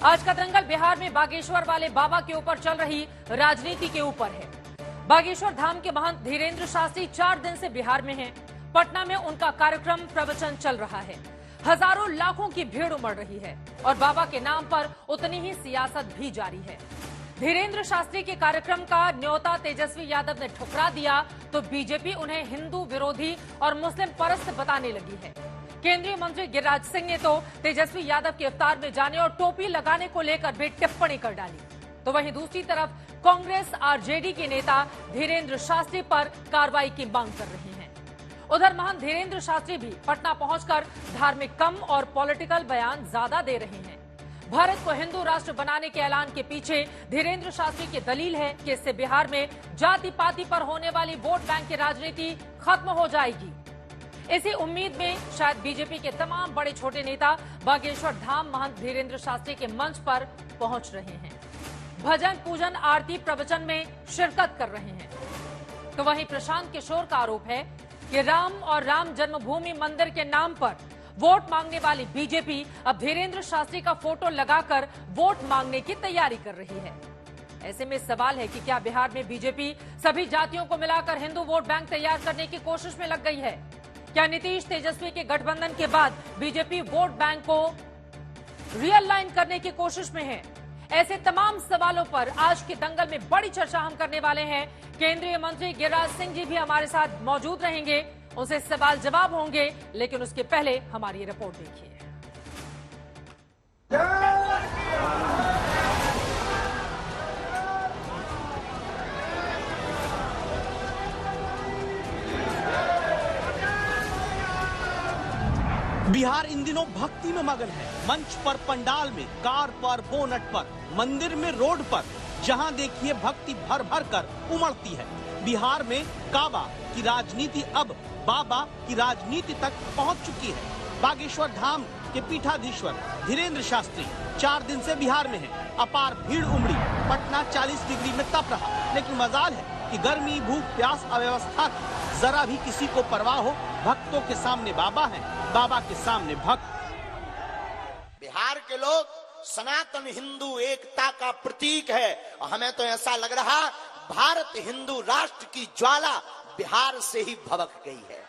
आज का दंगल बिहार में बागेश्वर वाले बाबा के ऊपर चल रही राजनीति के ऊपर है। बागेश्वर धाम के महंत धीरेन्द्र शास्त्री 4 दिन से बिहार में हैं। पटना में उनका कार्यक्रम प्रवचन चल रहा है। हजारों लाखों की भीड़ उमड़ रही है और बाबा के नाम पर उतनी ही सियासत भी जारी है। धीरेन्द्र शास्त्री के कार्यक्रम का न्योता तेजस्वी यादव ने ठुकरा दिया तो बीजेपी उन्हें हिंदू विरोधी और मुस्लिम परस्त बताने लगी है। केंद्रीय मंत्री गिरिराज सिंह ने तो तेजस्वी यादव के इफ्तार में जाने और टोपी लगाने को लेकर भी टिप्पणी कर डाली। तो वहीं दूसरी तरफ कांग्रेस आरजेडी के नेता धीरेन्द्र शास्त्री पर कार्रवाई की मांग कर रहे हैं। उधर महंत धीरेन्द्र शास्त्री भी पटना पहुंचकर धार्मिक कम और पॉलिटिकल बयान ज्यादा दे रहे हैं। भारत को हिंदू राष्ट्र बनाने के ऐलान के पीछे धीरेन्द्र शास्त्री की दलील है कि इससे बिहार में जाति पाति पर होने वाली वोट बैंक की राजनीति खत्म हो जाएगी। इसी उम्मीद में शायद बीजेपी के तमाम बड़े छोटे नेता बागेश्वर धाम महंत धीरेन्द्र शास्त्री के मंच पर पहुंच रहे हैं। भजन पूजन आरती प्रवचन में शिरकत कर रहे हैं। तो वहीं प्रशांत किशोर का आरोप है कि राम और राम जन्मभूमि मंदिर के नाम पर वोट मांगने वाली बीजेपी अब धीरेन्द्र शास्त्री का फोटो लगाकर वोट मांगने की तैयारी कर रही है। ऐसे में सवाल है कि क्या बिहार में बीजेपी सभी जातियों को मिलाकर हिंदू वोट बैंक तैयार करने की कोशिश में लग गई है? क्या नीतीश तेजस्वी के गठबंधन के बाद बीजेपी वोट बैंक को रियलाइन करने की कोशिश में है? ऐसे तमाम सवालों पर आज के दंगल में बड़ी चर्चा हम करने वाले हैं। केंद्रीय मंत्री गिरिराज सिंह जी भी हमारे साथ मौजूद रहेंगे, उनसे सवाल जवाब होंगे, लेकिन उसके पहले हमारी ये रिपोर्ट देखिए। बिहार इन दिनों भक्ति में मगन है। मंच पर, पंडाल में, कार पर, बोनट पर, मंदिर में, रोड पर, जहां देखिए भक्ति भर भर कर उमड़ती है। बिहार में काबा की राजनीति अब बाबा की राजनीति तक पहुंच चुकी है। बागेश्वर धाम के पीठाधीश्वर धीरेन्द्र शास्त्री 4 दिन से बिहार में हैं। अपार भीड़ उमड़ी। पटना 40 डिग्री में तप रहा, लेकिन मजाल है कि गर्मी, भूख, प्यास, अव्यवस्था की जरा भी किसी को परवाह हो। भक्तों के सामने बाबा हैं, बाबा के सामने भक्त। बिहार के लोग सनातन हिंदू एकता का प्रतीक है और हमें तो ऐसा लग रहा भारत हिंदू राष्ट्र की ज्वाला बिहार से ही भभक गई है।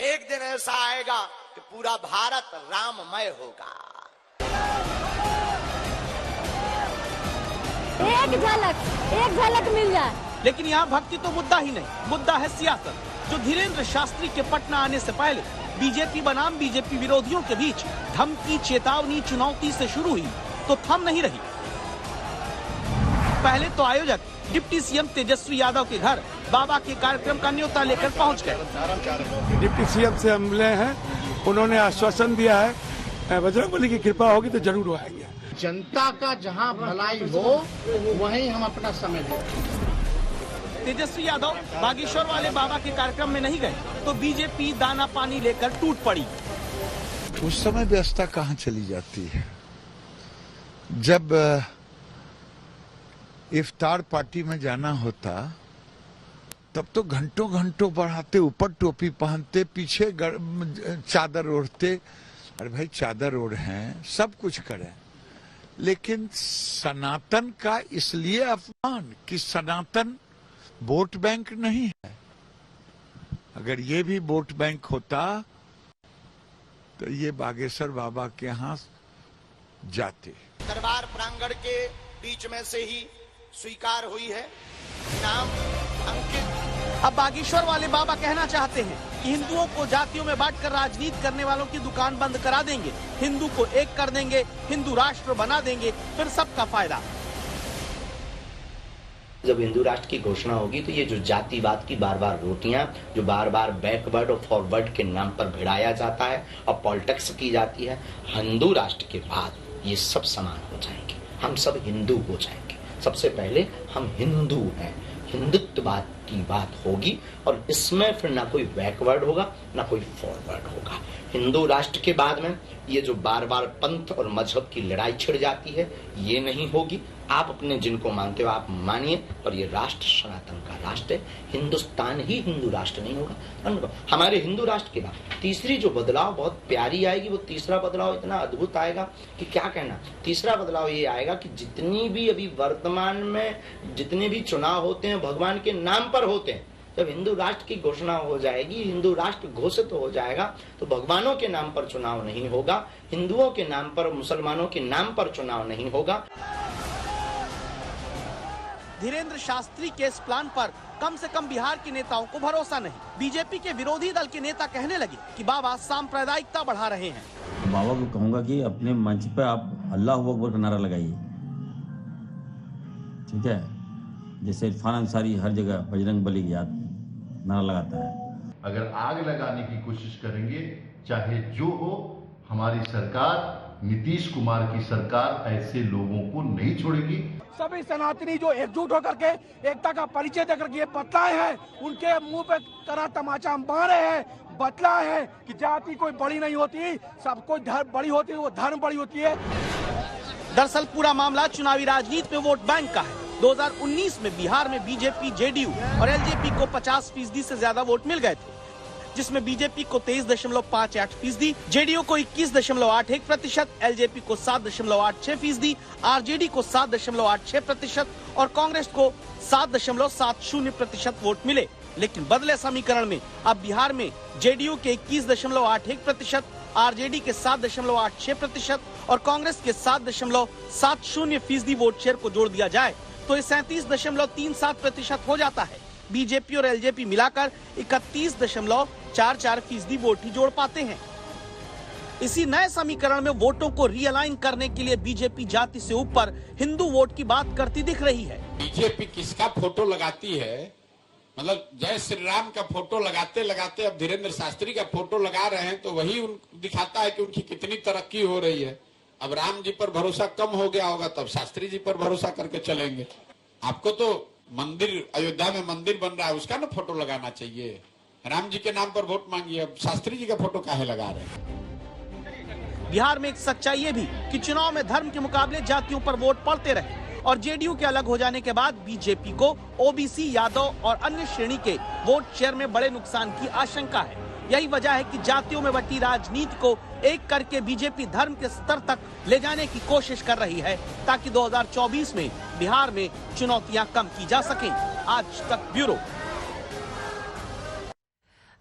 एक दिन ऐसा आएगा कि पूरा भारत राममय होगा। एक झलक मिल जाए। लेकिन यहाँ भक्ति तो मुद्दा ही नहीं, मुद्दा है सियासत, जो धीरेन्द्र शास्त्री के पटना आने से पहले बीजेपी बनाम बीजेपी विरोधियों के बीच धमकी, चेतावनी, चुनौती से शुरू हुई तो थम नहीं रही। पहले तो आयोजक डिप्टी सीएम तेजस्वी यादव के घर बाबा के कार्यक्रम का न्योता लेकर पहुंच गए। डिप्टी सीएम से हम मिले हैं, उन्होंने आश्वासन दिया है बजरंगबली की कृपा होगी तो जरूर आएंगे। जनता का जहां भलाई हो वहीं हम अपना समय दें। तेजस्वी यादव बागेश्वर वाले बाबा के कार्यक्रम में नहीं गए तो बीजेपी दाना पानी लेकर टूट पड़ी। उस समय व्यवस्था कहाँ चली जाती है? जब इफ्तार पार्टी में जाना होता तब तो घंटों घंटों बढ़ाते, ऊपर टोपी पहनते, पीछे चादर ओढ़ते। अरे भाई चादर ओढ़ हैं, सब कुछ करें, लेकिन सनातन का इसलिए अपमान कि सनातन वोट बैंक नहीं है। अगर ये भी वोट बैंक होता तो ये बागेश्वर बाबा के यहाँ जाते। दरबार प्रांगण के बीच में से ही स्वीकार हुई है। नाम अंकित। अब बागेश्वर वाले बाबा कहना चाहते हैं कि हिंदुओं को जातियों में बांटकर राजनीति करने वालों की दुकान बंद करा देंगे, हिंदू को एक कर देंगे, हिंदू राष्ट्र बना देंगे, फिर सबका फायदा। जब हिंदू राष्ट्र की घोषणा होगी तो ये जो जातिवाद की बार बार रोटियां, जो बार बार बैकवर्ड और फॉरवर्ड के नाम पर भिड़ाया जाता है और पॉलिटिक्स की जाती है, हिंदू राष्ट्र के बाद ये सब समान हो जाएंगे। हम सब हिंदू हो जाएंगे। सबसे पहले हम हिंदू हैं। हिंदुत्ववाद की बात होगी और इसमें फिर ना कोई बैकवर्ड होगा ना कोई फॉरवर्ड होगा। हिंदू राष्ट्र के बाद में ये जो बार बार पंथ और मजहब की लड़ाई छिड़ जाती है ये नहीं होगी। आप अपने जिनको मानते हो आप मानिए, पर ये राष्ट्र सनातन का राष्ट्र है। हिंदुस्तान ही हिंदू राष्ट्र नहीं होगा। हमारे हिंदू राष्ट्र के बाद तीसरी जो बदलाव बहुत प्यारी आएगी, वो तीसरा बदलाव इतना अद्भुत आएगा कि क्या कहना। तीसरा बदलाव ये आएगा कि जितनी भी अभी वर्तमान में जितने भी चुनाव होते हैं भगवान के नाम पर होते हैं, जब हिंदू राष्ट्र की घोषणा हो जाएगी, हिंदू राष्ट्र घोषित हो जाएगा, तो भगवानों के नाम पर चुनाव नहीं होगा, हिंदुओं के नाम पर, मुसलमानों के नाम पर चुनाव नहीं होगा। धीरेन्द्र शास्त्री के इस प्लान पर कम से कम बिहार के नेताओं को भरोसा नहीं। बीजेपी के विरोधी दल के नेता कहने लगे कि बाबा सांप्रदायिकता बढ़ा रहे हैं। तो बाबा को कहूंगा कि अपने मंच पे आप अल्लाह अकबर का नारा लगाइए, ठीक है, जैसे इरफान अंसारी हर जगह बजरंग बली की याद नारा लगाता है। अगर आग लगाने की कोशिश करेंगे, चाहे जो हो, हमारी सरकार, नीतीश कुमार की सरकार ऐसे लोगों को नहीं छोड़ेगी। सभी सनातनी जो एकजुट होकर के एकता का परिचय देकर के ये बतलाए हैं, उनके मुंह पे कड़ा तमाचा मारे हैं, बतलाए हैं कि जाति कोई बड़ी नहीं होती, सब कोई धर्म बड़ी होती है, वो धर्म बड़ी होती है। दरअसल पूरा मामला चुनावी राजनीति में वोट बैंक का है। 2019 में बिहार में बीजेपी, जेडीयू और एलजेपी को 50% से ज्यादा वोट मिल गए थे, जिसमें बीजेपी को 23.58%, जेडीयू को 21.81%, एलजेपी को 7.86%, आरजेडी को 7.86% और कांग्रेस को 7.70% वोट मिले। लेकिन बदले समीकरण में अब बिहार में जेडीयू के 21.81%, आरजेडी के 7.86% और कांग्रेस के 7.70% वोट शेयर को जोड़ दिया जाए तो ये 37.37% हो जाता है। बीजेपी और एलजेपी मिलाकर 31.44% वोट ही जोड़ पाते हैं। इसी नए समीकरण में वोटों को रीअलाइन करने के लिए बीजेपी जाति से ऊपर हिंदू वोट की बात करती दिख रही है। बीजेपी किसका फोटो लगाती है, मतलब जय श्री राम का फोटो लगाते लगाते अब धीरेन्द्र शास्त्री का फोटो लगा रहे हैं, तो वही दिखाता है कि उनकी कितनी तरक्की हो रही है। अब राम जी पर भरोसा कम हो गया होगा, तब शास्त्री जी पर भरोसा करके चलेंगे। आपको तो मंदिर, अयोध्या में मंदिर बन रहा है, उसका ना फोटो लगाना चाहिए। राम जी के नाम पर वोट मांगिए, अब शास्त्री जी का फोटो काहे लगा रहे हैं। बिहार में एक सच्चाई ये भी कि चुनाव में धर्म के मुकाबले जातियों पर वोट पड़ते रहे और जेडीयू के अलग हो जाने के बाद बीजेपी को ओबीसी, यादव और अन्य श्रेणी के वोट शेयर में बड़े नुकसान की आशंका है। यही वजह है कि जातियों में बटी राजनीति को एक करके बीजेपी धर्म के स्तर तक ले जाने की कोशिश कर रही है ताकि 2024 में बिहार में चुनौतियां कम की जा सकें। आज तक ब्यूरो।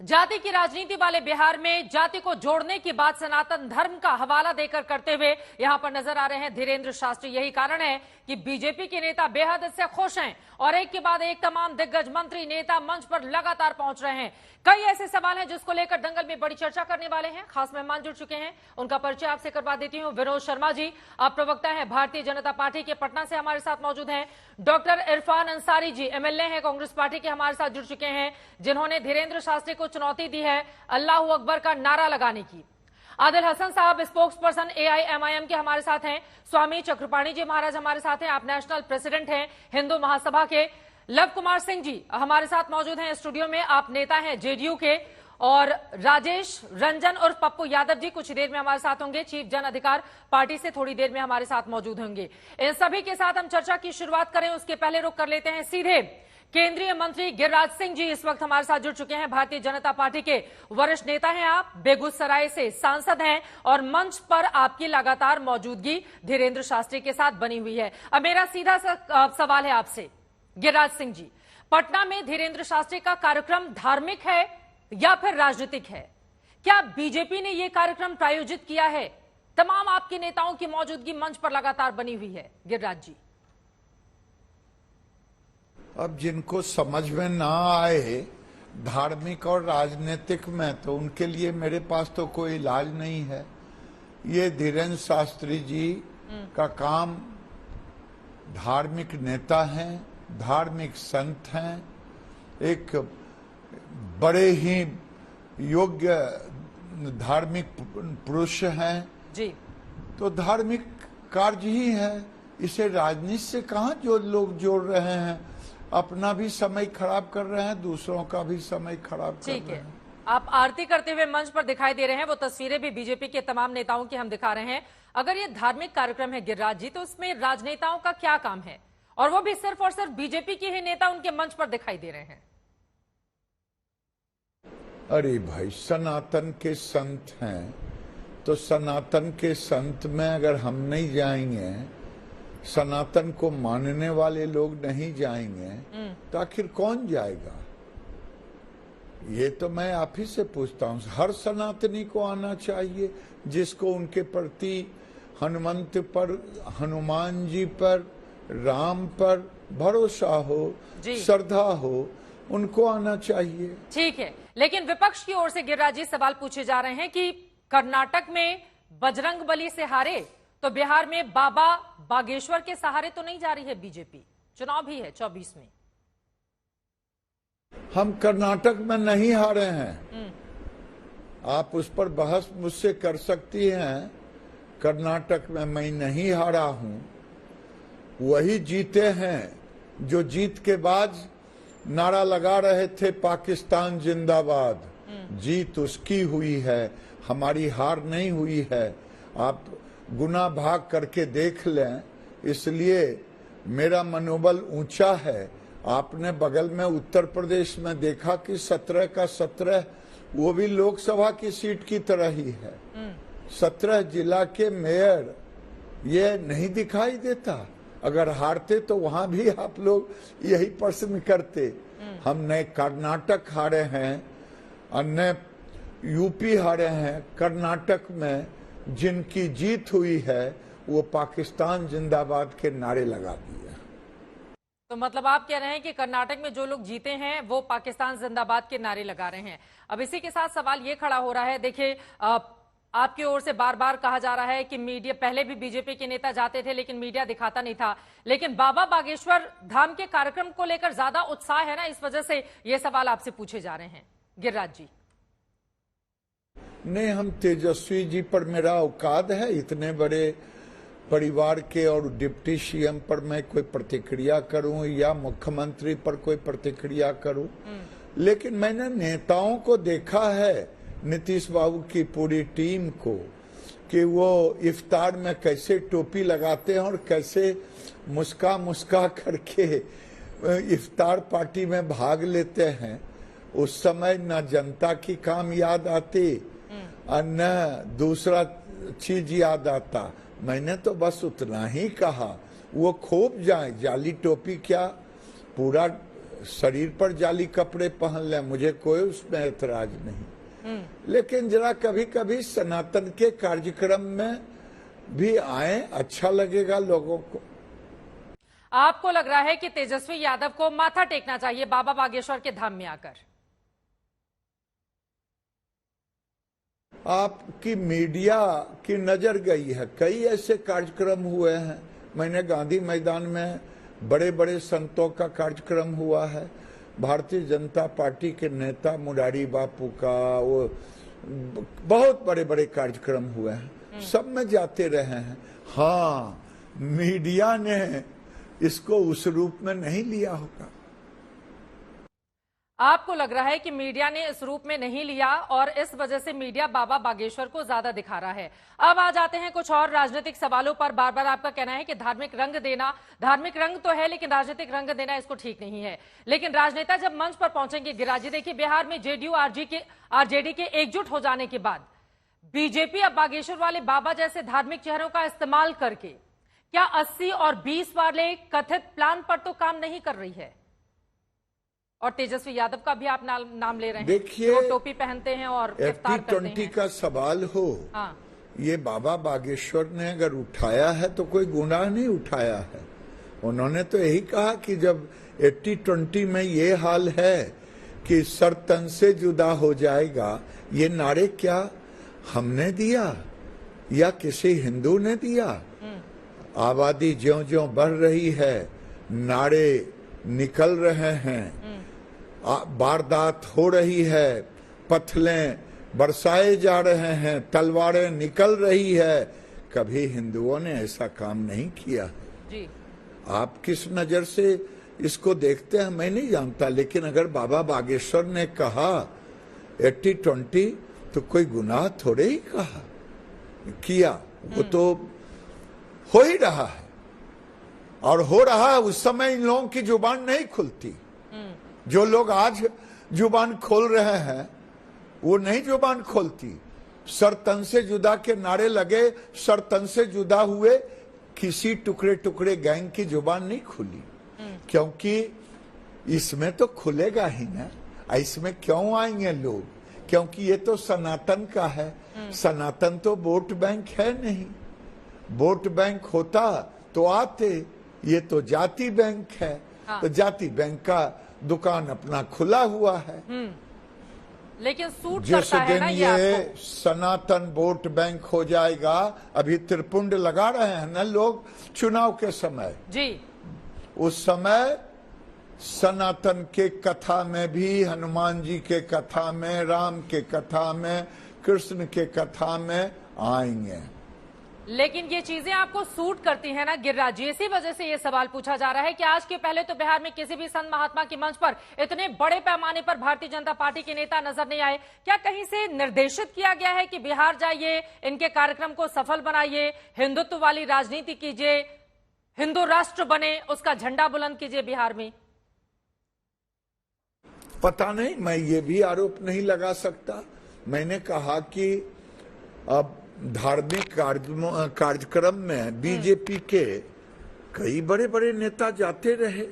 जाति की राजनीति वाले बिहार में जाति को जोड़ने की बात सनातन धर्म का हवाला देकर करते हुए यहां पर नजर आ रहे हैं धीरेन्द्र शास्त्री। यही कारण है कि बीजेपी के नेता बेहद इससे खुश हैं और एक के बाद एक तमाम दिग्गज मंत्री, नेता मंच पर लगातार पहुंच रहे हैं। कई ऐसे सवाल हैं जिसको लेकर दंगल में बड़ी चर्चा करने वाले हैं। खास मेहमान जुड़ चुके हैं, उनका परिचय आपसे करवा देती हूं। विनोद शर्मा जी, आप प्रवक्ता हैं भारतीय जनता पार्टी के, पटना से हमारे साथ मौजूद हैं। डॉक्टर इरफान अंसारी जी, एमएलए हैं, कांग्रेस पार्टी के, हमारे साथ जुड़ चुके हैं, जिन्होंने धीरेन्द्र शास्त्री को चुनौती दी है अल्लाहू अकबर का नारा लगाने की। आदिल हसन साहब, स्पोक्स पर्सन AIMIM के, हमारे साथ हैं। स्वामी चक्रपाणी जी महाराज हमारे साथ हैं, आप नेशनल प्रेसिडेंट हैं हिंदू महासभा के। लव कुमार सिंह जी हमारे साथ मौजूद हैं स्टूडियो में, आप नेता हैं जेडीयू के। और राजेश रंजन और पप्पू यादव जी कुछ देर में हमारे साथ होंगे, चीफ जन अधिकार पार्टी से थोड़ी देर में हमारे साथ मौजूद होंगे। इन सभी के साथ हम चर्चा की शुरुआत करें उसके पहले रुक कर लेते हैं सीधे केंद्रीय मंत्री गिरिराज सिंह जी इस वक्त हमारे साथ जुड़ चुके हैं। भारतीय जनता पार्टी के वरिष्ठ नेता हैं आप, बेगूसराय से सांसद हैं और मंच पर आपकी लगातार मौजूदगी धीरेन्द्र शास्त्री के साथ बनी हुई है। अब मेरा सीधा सा सवाल है आपसे गिरिराज सिंह जी, पटना में धीरेन्द्र शास्त्री का कार्यक्रम धार्मिक है या फिर राजनीतिक है? क्या बीजेपी ने यह कार्यक्रम प्रायोजित किया है? तमाम आपके नेताओं की मौजूदगी मंच पर लगातार बनी हुई है। गिरिराज जी, अब जिनको समझ में ना आए धार्मिक और राजनीतिक में, तो उनके लिए मेरे पास तो कोई इलाज नहीं है। ये धीरेन्द्र शास्त्री जी का काम, धार्मिक नेता हैं, धार्मिक संत हैं, एक बड़े ही योग्य धार्मिक पुरुष हैं जी। तो धार्मिक कार्य ही है, इसे राजनीति से कहाँ जो लोग जोड़ रहे हैं। अपना भी समय खराब कर रहे हैं, दूसरों का भी समय खराब कर ठीक रहे है। हैं। आप आरती करते हुए मंच पर दिखाई दे रहे हैं, वो तस्वीरें भी बीजेपी के तमाम नेताओं की हम दिखा रहे हैं। अगर ये धार्मिक कार्यक्रम है गिरिराज जी, तो उसमें राजनेताओं का क्या काम है? और वो भी सिर्फ और सिर्फ बीजेपी के ही नेता उनके मंच पर दिखाई दे रहे हैं। अरे भाई, सनातन के संत हैं तो सनातन के संत में अगर हम नहीं जाएंगे, सनातन को मानने वाले लोग नहीं जाएंगे, तो आखिर कौन जाएगा? ये तो मैं आप ही से पूछता हूँ। हर सनातनी को आना चाहिए, जिसको उनके प्रति हनुमंत पर, हनुमान जी पर, राम पर भरोसा हो, श्रद्धा हो, उनको आना चाहिए। ठीक है, लेकिन विपक्ष की ओर से गिरिराज जी सवाल पूछे जा रहे हैं कि कर्नाटक में बजरंगबली से हारे तो बिहार में बाबा बागेश्वर के सहारे तो नहीं जा रही है बीजेपी? चुनाव भी है 24 में। हम कर्नाटक में नहीं हारे हैं, आप उस पर बहस मुझसे कर सकती हैं। कर्नाटक में मैं नहीं हारा हूं, वही जीते हैं जो जीत के बाद नारा लगा रहे थे पाकिस्तान जिंदाबाद। जीत उसकी हुई है, हमारी हार नहीं हुई है। आप गुना भाग करके देख लें, इसलिए मेरा मनोबल ऊंचा है। आपने बगल में उत्तर प्रदेश में देखा कि 17 का 17 वो भी लोकसभा की सीट की तरह ही है। 17 जिला के मेयर, ये नहीं दिखाई देता? अगर हारते तो वहां भी आप लोग यही प्रश्न करते। हमने कर्नाटक हारे हैं, अन्य यूपी हारे हैं। कर्नाटक में जिनकी जीत हुई है वो पाकिस्तान जिंदाबाद के नारे लगा दिए। तो मतलब आप कह रहे हैं कि कर्नाटक में जो लोग जीते हैं वो पाकिस्तान जिंदाबाद के नारे लगा रहे हैं। अब इसी के साथ सवाल ये खड़ा हो रहा है, देखिए आपकी ओर से बार बार कहा जा रहा है कि मीडिया, पहले भी बीजेपी के नेता जाते थे लेकिन मीडिया दिखाता नहीं था, लेकिन बाबा बागेश्वर धाम के कार्यक्रम को लेकर ज्यादा उत्साह है ना, इस वजह से ये सवाल आपसे पूछे जा रहे हैं गिरिराज जी। नहीं, हम तेजस्वी जी पर मेरा औकात है इतने बड़े परिवार के और डिप्टी सीएम पर मैं कोई प्रतिक्रिया करूं या मुख्यमंत्री पर कोई प्रतिक्रिया करूं, लेकिन मैंने नेताओं को देखा है, नीतीश बाबू की पूरी टीम को, कि वो इफ्तार में कैसे टोपी लगाते हैं और कैसे मुस्का करके इफ्तार पार्टी में भाग लेते हैं। उस समय न जनता की काम याद आती और न दूसरा चीज याद आता। मैंने तो बस उतना ही कहा, वो खोप जाए, जाली टोपी क्या, पूरा शरीर पर जाली कपड़े पहन ले, मुझे कोई उसमें ऐतराज नहीं। लेकिन जरा कभी कभी सनातन के कार्यक्रम में भी आए, अच्छा लगेगा लोगों को। आपको लग रहा है कि तेजस्वी यादव को माथा टेकना चाहिए बाबा बागेश्वर के धाम में आकर? आपकी मीडिया की नजर गई है, कई ऐसे कार्यक्रम हुए हैं। मैंने गांधी मैदान में बड़े बड़े संतों का कार्यक्रम हुआ है, भारतीय जनता पार्टी के नेता मुरारी बापू का, वो बहुत बड़े बड़े कार्यक्रम हुए हैं, सब में जाते रहे हैं। हाँ, मीडिया ने इसको उस रूप में नहीं लिया होगा। आपको लग रहा है कि मीडिया ने इस रूप में नहीं लिया और इस वजह से मीडिया बाबा बागेश्वर को ज्यादा दिखा रहा है। अब आ जाते हैं कुछ और राजनीतिक सवालों पर। बार बार आपका कहना है कि धार्मिक रंग देना, धार्मिक रंग तो है लेकिन राजनीतिक रंग देना इसको ठीक नहीं है। लेकिन राजनेता जब मंच पर पहुंचेंगे गिरिराज जी, देखिए बिहार में जेडीयू आरजेडी के एकजुट हो जाने के बाद बीजेपी अब बागेश्वर वाले बाबा जैसे धार्मिक चेहरों का इस्तेमाल करके क्या 80 और 20 वाले कथित प्लान पर तो काम नहीं कर रही है? और तेजस्वी यादव का भी आप नाम ले रहे हैं, देखिए, वो टोपी पहनते हैं और इफ्तार करते हैं। का सवाल हो, हाँ। ये बाबा बागेश्वर ने अगर उठाया है तो कोई गुनाह नहीं उठाया है। उन्होंने तो यही कहा कि जब 80-20 में ये हाल है कि सर तन से जुदा हो जाएगा, ये नारे क्या हमने दिया या किसी हिंदू ने दिया? आबादी ज्यों-ज्यों बढ़ रही है, नारे निकल रहे हैं, वारदात हो रही है, पथलें बरसाए जा रहे हैं, तलवारें निकल रही है। कभी हिंदुओं ने ऐसा काम नहीं किया जी। आप किस नजर से इसको देखते हैं मैं नहीं जानता, लेकिन अगर बाबा बागेश्वर ने कहा 80-20 तो कोई गुनाह थोड़े ही कहा किया, वो तो हो ही रहा है और हो रहा है। उस समय इन लोगों की जुबान नहीं खुलती। जो लोग आज जुबान खोल रहे हैं वो नहीं जुबान खोलती। सर तन से जुदा के नारे लगे, सर तन से जुदा हुए, किसी टुकड़े टुकड़े गैंग की जुबान नहीं खुली, क्योंकि इसमें तो खुलेगा ही ना। इसमें क्यों आएंगे लोग? क्योंकि ये तो सनातन का है। सनातन तो वोट बैंक है नहीं। वोट बैंक होता तो आते, ये तो जाति बैंक है। तो जाति बैंक का दुकान अपना खुला हुआ है। लेकिन सूट जिस करता है दिन ना ये सनातन वोट बैंक हो जाएगा, अभी त्रिपुंड लगा रहे हैं ना लोग चुनाव के समय जी, उस समय सनातन के कथा में भी, हनुमान जी के कथा में, राम के कथा में, कृष्ण के कथा में आएंगे। लेकिन ये चीजें आपको सूट करती हैं ना गिरिराज जी? इसी वजह से ये सवाल पूछा जा रहा है कि आज के पहले तो बिहार में किसी भी संत महात्मा की मंच पर इतने बड़े पैमाने पर भारतीय जनता पार्टी के नेता नजर नहीं आए। क्या कहीं से निर्देशित किया गया है कि बिहार जाइए, इनके कार्यक्रम को सफल बनाइए, हिंदुत्व वाली राजनीति कीजिए, हिंदू राष्ट्र बने, उसका झंडा बुलंद कीजिए बिहार में? पता नहीं, मैं ये भी आरोप नहीं लगा सकता। मैंने कहा कि अब धार्मिक कार्यक्रम में बीजेपी के कई बड़े बड़े नेता जाते रहे।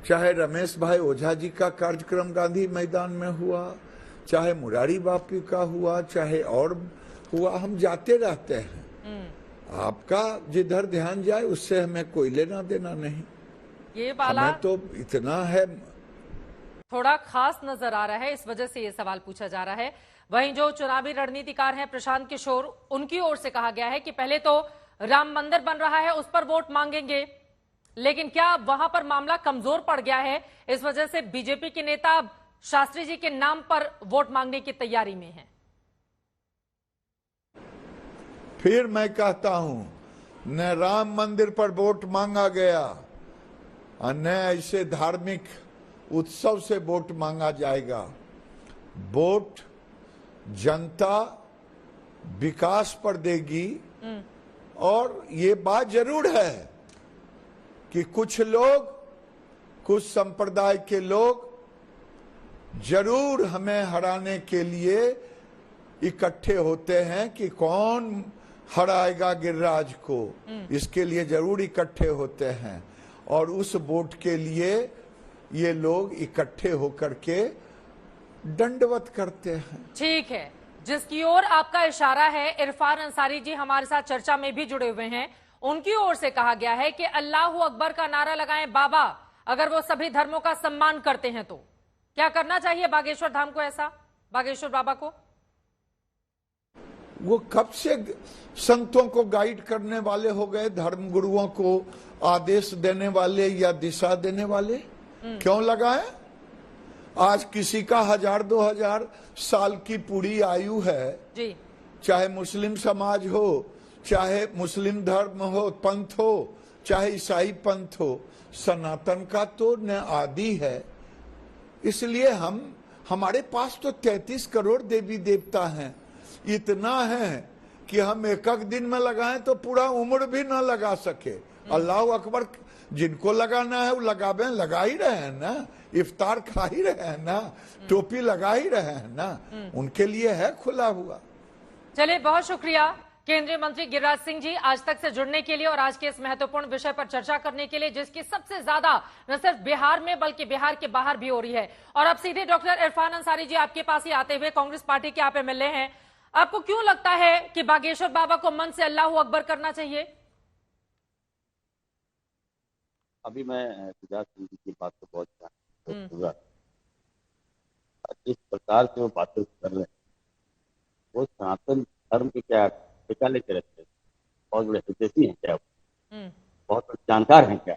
चाहे रमेश भाई ओझा जी का कार्यक्रम गांधी मैदान में हुआ, चाहे मुरारी बापू का हुआ, चाहे और हुआ, हम जाते रहते हैं। आपका जिधर ध्यान जाए उससे हमें कोई लेना देना नहीं। ये वाला हमें तो इतना है, थोड़ा खास नजर आ रहा है, इस वजह से ये सवाल पूछा जा रहा है। वहीं जो चुनावी रणनीतिकार हैं प्रशांत किशोर, उनकी ओर से कहा गया है कि पहले तो राम मंदिर बन रहा है, उस पर वोट मांगेंगे, लेकिन क्या वहां पर मामला कमजोर पड़ गया है, इस वजह से बीजेपी के नेता शास्त्री जी के नाम पर वोट मांगने की तैयारी में हैं? फिर मैं कहता हूं, न राम मंदिर पर वोट मांगा गया और न ऐसे धार्मिक उत्सव से वोट मांगा जाएगा। वोट जनता विकास पर देगी। और ये बात जरूर है कि कुछ लोग, कुछ संप्रदाय के लोग जरूर हमें हराने के लिए इकट्ठे होते हैं कि कौन हराएगा गिरिराज को, इसके लिए जरूर इकट्ठे होते हैं। और उस वोट के लिए ये लोग इकट्ठे होकर के दंडवत करते हैं। ठीक है, जिसकी ओर आपका इशारा है, इरफान अंसारी जी हमारे साथ चर्चा में भी जुड़े हुए हैं। उनकी ओर से कहा गया है कि अल्लाहू अकबर का नारा लगाएं बाबा, अगर वो सभी धर्मों का सम्मान करते हैं तो क्या करना चाहिए बागेश्वर धाम को, ऐसा बागेश्वर बाबा को? वो कब से संतों को गाइड करने वाले हो गए, धर्म गुरुओं को आदेश देने वाले या दिशा देने वाले? क्यों लगाए? आज किसी का 1000-2000 साल की पूरी आयु है जी। चाहे मुस्लिम समाज हो, चाहे मुस्लिम धर्म हो, पंथ हो, चाहे ईसाई पंथ हो, सनातन का तो न आदि है। इसलिए हमारे पास तो 33 करोड़ देवी देवता हैं। इतना है कि हम एक दिन में लगाएं तो पूरा उम्र भी ना लगा सके। अल्लाह अकबर जिनको लगाना है वो लगावे, लगा ही रहे हैं ना, इफ्तार खा ही रहे हैं ना, टोपी लगा ही रहे हैं ना, उनके लिए है खुला हुआ। चलिए, बहुत शुक्रिया केंद्रीय मंत्री गिरिराज सिंह जी आज तक से जुड़ने के लिए और आज के इस महत्वपूर्ण विषय पर चर्चा करने के लिए, जिसकी सबसे ज्यादा न सिर्फ बिहार में बल्कि बिहार के बाहर भी हो रही है। और अब सीधे डॉक्टर इरफान अंसारी जी आपके पास ही आते हुए, कांग्रेस पार्टी के आप एमएलए हैं, आपको क्यों लगता है कि बागेश्वर बाबा को मन से अल्लाहू अकबर करना चाहिए? अभी मैं गिरिराज सिंह जी की बात को बहुत ध्यान से, जिस प्रकार से वो बातें कर रहे हैं, वो सनातन धर्म के क्या लेके रहते हैं, बहुत बड़े हितैषी हैं क्या, बहुत जानकार हैं क्या?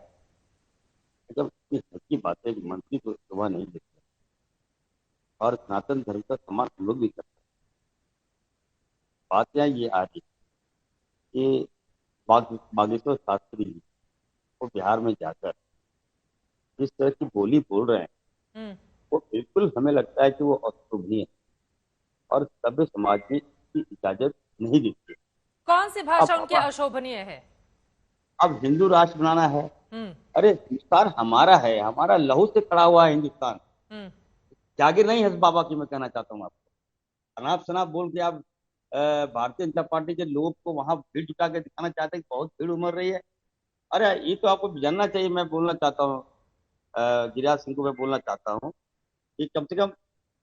मतलब इस की बातें मंत्री को शोभा नहीं देते और सनातन धर्म का सम्मान हम लोग भी करते हैं। बात यहाँ ये आ रही कि बागेश्वर शास्त्री जी वो बिहार में जाकर जिस तरह की बोली बोल रहे हैं वो बिल्कुल हमें लगता है कि वो अशोभनीय है और सभ्य समाज में इसकी इजाजत नहीं देती। कौन सी भाषा उनकी अशोभनीय है? अब हिंदू राष्ट्र बनाना है। अरे हिंदुस्तान हमारा है, हमारा लहू से खड़ा हुआ है हिंदुस्तान, जागीर नहीं है बाबा की। मैं कहना चाहता हूँ आपको, अनाप शनाप बोल के आप भारतीय जनता पार्टी के लोग को वहां भीड़ जुटा के दिखाना चाहते हैं कि बहुत भीड़ उमड़ रही है। अरे ये तो आपको जानना चाहिए। मैं बोलना चाहता हूँ गिरिराज सिंह को, मैं बोलना चाहता हूँ कि कम से कम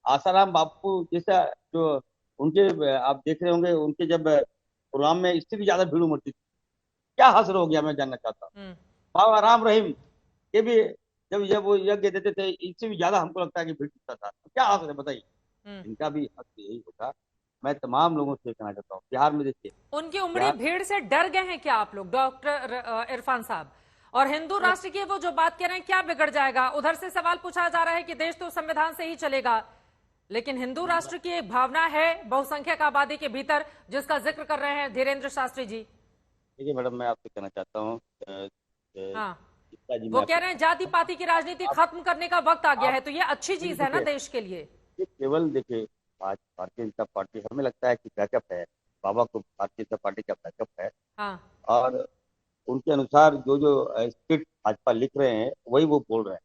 आसाराम बापू जैसा जो उनके आप देख रहे होंगे, उनके जब प्रोग्राम में इससे भी ज्यादा भीड़ उमड़ती थी, क्या हासिल हो गया मैं जानना चाहता हूँ। बाबा राम रहीम के भी जब वो यज्ञ देते थे, इससे भी ज्यादा हमको लगता है कि भीड़ जुटता था। क्या हासिल है बताइए? इनका भी हक यही होता। मैं तमाम लोगों से कहना चाहता हूँ, बिहार में देखिए उनकी उमड़ी भीड़ से डर गए हैं क्या आप लोग, डॉक्टर इरफान साहब? और हिंदू राष्ट्र की वो जो बात कह रहे हैं, क्या बिगड़ जाएगा? उधर से सवाल पूछा जा रहा है कि देश तो संविधान से ही चलेगा, लेकिन हिंदू राष्ट्र की एक भावना है बहुसंख्यक आबादी के भीतर, जिसका जिक्र कर रहे हैं धीरेन्द्र शास्त्री जी। देखिए मैडम, मैं आपसे कहना चाहता हूँ, वो कह रहे हैं जाति पाति की राजनीति खत्म करने का वक्त आ गया है, तो ये अच्छी चीज है ना देश के लिए। केवल देखिए आज भारतीय जनता पार्टी हमें लगता है कि बैकअप है, बाबा को भारतीय जनता पार्टी का बैकअप है। और उनके अनुसार जो स्क्रिप्ट भाजपा लिख रहे हैं वही वो बोल रहे हैं।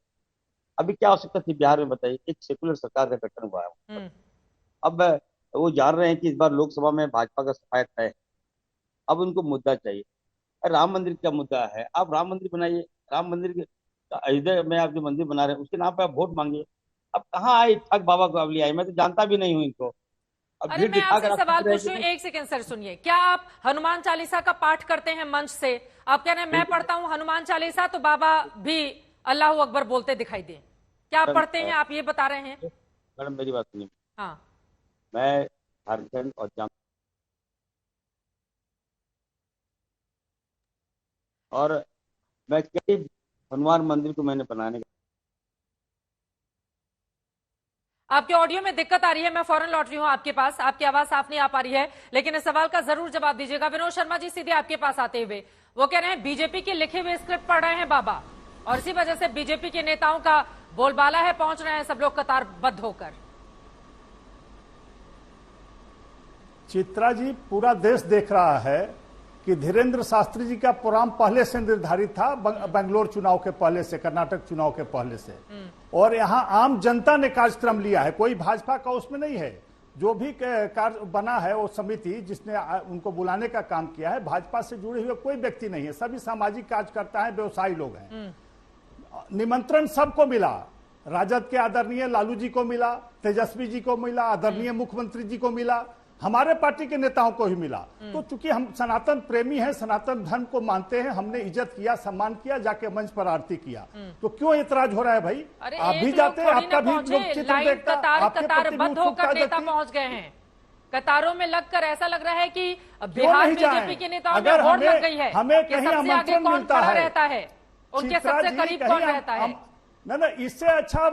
अभी क्या आवश्यकता थी बिहार में बताइए? एक सेकुलर सरकार का गठन हुआ है। अब वो जान रहे हैं कि इस बार लोकसभा में भाजपा का सफायत है। अब उनको मुद्दा चाहिए। राम मंदिर का मुद्दा है, आप राम मंदिर बनाइए। राम मंदिर अयोध्या में आप जो मंदिर बना रहे हैं उसके नाम पर आप वोट मांगिए। अब कहाँ आए ठग बाबा को अब ले आए? मैं तो जानता भी नहीं हूँ इनको। अरे मैं आपसे सवाल पूछ रही हूँ, एक सेकंड सर सुनिए। क्या आप हनुमान चालीसा का पाठ करते हैं मंच से? आप कह रहे हैं मैं पढ़ता हूँ हनुमान चालीसा, तो बाबा भी अल्लाह अकबर बोलते दिखाई दे। क्या आप पढ़ते हैं? आप ये बता रहे हैं। मैडम मेरी बात सुनिए। हाँ, मैं झारखंड और मैं कई हनुमान मंदिर को मैंने बनाने का। आपके ऑडियो में दिक्कत आ रही है, मैं फौरन लौट रही हूं आपके पास। आपकी आवाज साफ नहीं आ पा रही है, लेकिन इस सवाल का जरूर जवाब दीजिएगा। विनोद शर्मा जी सीधे आपके पास आते हुए वो कह रहे हैं बीजेपी के लिखे हुए स्क्रिप्ट पढ़ रहे हैं बाबा, और इसी वजह से बीजेपी के नेताओं का बोलबाला है, पहुंच रहे हैं सब लोग कतारबद्ध होकर। चित्रा जी, पूरा देश देख रहा है कि धीरेन्द्र शास्त्री जी का प्रोग्राम पहले से निर्धारित था, बेंगलोर चुनाव के पहले से, कर्नाटक चुनाव के पहले से। और यहाँ आम जनता ने कार्यक्रम लिया है, कोई भाजपा का उसमें नहीं है। जो भी कार्य बना है वो समिति जिसने उनको बुलाने का काम किया है, भाजपा से जुड़े हुए कोई व्यक्ति नहीं है, सभी सामाजिक कार्यकर्ता है, व्यवसायी लोग हैं। निमंत्रण सबको मिला, राजद के आदरणीय लालू जी को मिला, तेजस्वी जी को मिला, आदरणीय मुख्यमंत्री जी को मिला, हमारे पार्टी के नेताओं को ही मिला। तो चूंकि हम सनातन प्रेमी हैं, सनातन धर्म को मानते हैं, हमने इज्जत किया, सम्मान किया, जाके मंच पर आरती किया। तो क्यों इतराज हो रहा है भाई? आप भी जाते हैं, आपका भी लोग चित्र देखता है, कतारबद्ध होकर नेता पहुंच गए हैं, कतारों में लगकर। ऐसा लग रहा है कि बिहार बीजेपी के नेताओं में होड़ लग गई है। हमें कहीं आमंत्रण मिलता है, रहता है उनके सबसे करीब कौन रहता है? ना इससे अच्छा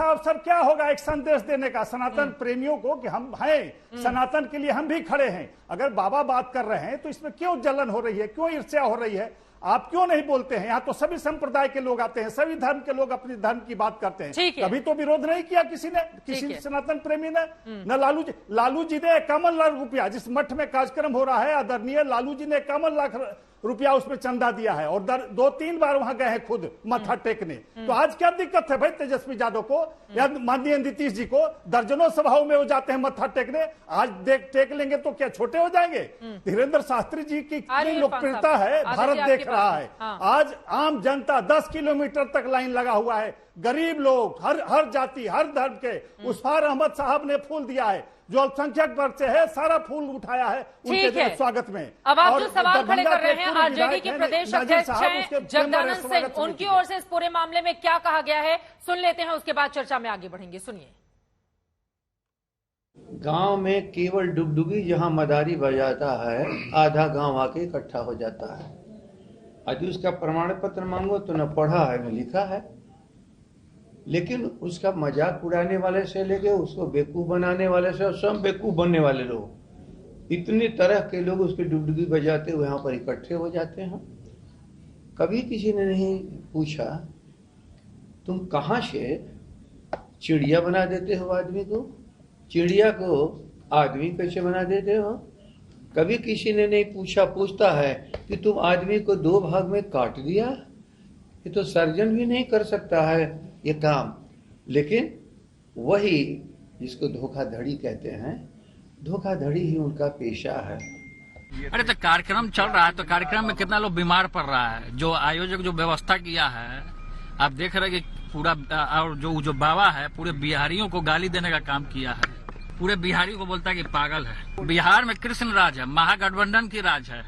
अवसर क्या होगा एक संदेश देने का सनातन प्रेमियों को कि हम हैं, सनातन के लिए हम भी खड़े हैं। अगर बाबा बात कर रहे हैं तो इसमें क्यों जलन हो रही है, क्यों ईर्ष्या हो रही है? आप क्यों नहीं बोलते हैं? यहाँ तो सभी संप्रदाय के लोग आते हैं, सभी धर्म के लोग अपने धर्म की बात करते हैं। कभी तो विरोध नहीं किया किसी ने, किसी सनातन प्रेमी ने। न लालू जी ने 51 लाख रुपया, जिस मठ में कार्यक्रम हो रहा है, आदरणीय लालू जी ने 51 लाख रुपया उसमें चंदा दिया है, और 2-3 बार वहां गए हैं खुद मत्था टेकने। तो आज क्या दिक्कत है भाई तेजस्वी यादव को या माननीय नीतीश जी को? दर्जनों सभाओं में वो जाते हैं मत्था टेकने। आज टेक लेंगे तो क्या छोटे हो जाएंगे? धीरेन्द्र शास्त्री जी की लोकप्रियता है, भारत देख रहा है। आज आम जनता 10 किलोमीटर तक लाइन लगा हुआ है, गरीब लोग, हर जाति, हर धर्म के। उस्फार अहमद साहब ने फूल दिया है, जो अल्पसंख्यक वर्ग से है, सारा फूल उठाया है उनके स्वागत में। अब आप जो सवाल खड़े कर रहे हैं, आरजेडी के प्रदेश अध्यक्ष हैं जगदानंद सिंह, उनकी ओर से इस पूरे मामले में क्या कहा गया है सुन लेते हैं, उसके बाद चर्चा में आगे बढ़ेंगे। सुनिए। गांव में केवल डुगडुगी जहां मदारी बजाता है, आधा गांव आके इकट्ठा हो जाता है। यदि उसका प्रमाण पत्र मांगो तो न पढ़ा है न लिखा है, लेकिन उसका मजाक उड़ाने वाले से लेके उसको बेवकूफ बनाने वाले से और स्वयं बेवकूफ बनने वाले लोग, इतनी तरह के लोग उसके डुगडुगी बजाते हुए यहाँ पर इकट्ठे हो जाते हैं। कभी किसी ने नहीं पूछा तुम कहां से चिड़िया बना देते हो आदमी को, चिड़िया को आदमी कैसे बना देते हो। कभी किसी ने नहीं पूछता है कि तुम आदमी को 2 भाग में काट दिया। ये तो सर्जन भी नहीं कर सकता है ये काम। लेकिन वही जिसको धोखाधड़ी कहते हैं, धोखाधड़ी ही उनका पेशा है। अरे तो कार्यक्रम चल रहा है तो कार्यक्रम में कितना लोग बीमार पड़ रहा है। जो आयोजक जो व्यवस्था किया है, आप देख रहे हैं कि पूरा, और जो बाबा है पूरे बिहारियों को गाली देने का काम किया है। पूरे बिहारी को बोलता है कि पागल है। बिहार में कृष्ण राज है, महागठबंधन की राज है।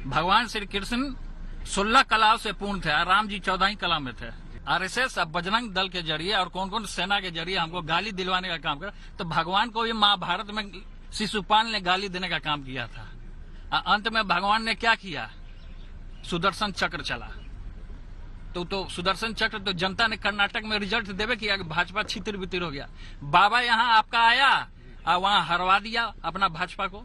भगवान श्री कृष्ण 16 कलाओं से पूर्ण थे, राम जी 14 कला में थे। आरएसएस अब बजरंग दल के जरिए और कौन कौन सेना के जरिए हमको गाली दिलवाने का काम कर, तो भगवान को भी महाभारत में शिशुपाल ने गाली देने का काम किया था। अंत में भगवान ने क्या किया, सुदर्शन चक्र चला। तो सुदर्शन चक्र तो जनता ने कर्नाटक में रिजल्ट देवे किया कि भाजपा छितिर बितिर हो गया। बाबा यहाँ आपका आया और वहाँ हरवा दिया अपना भाजपा को।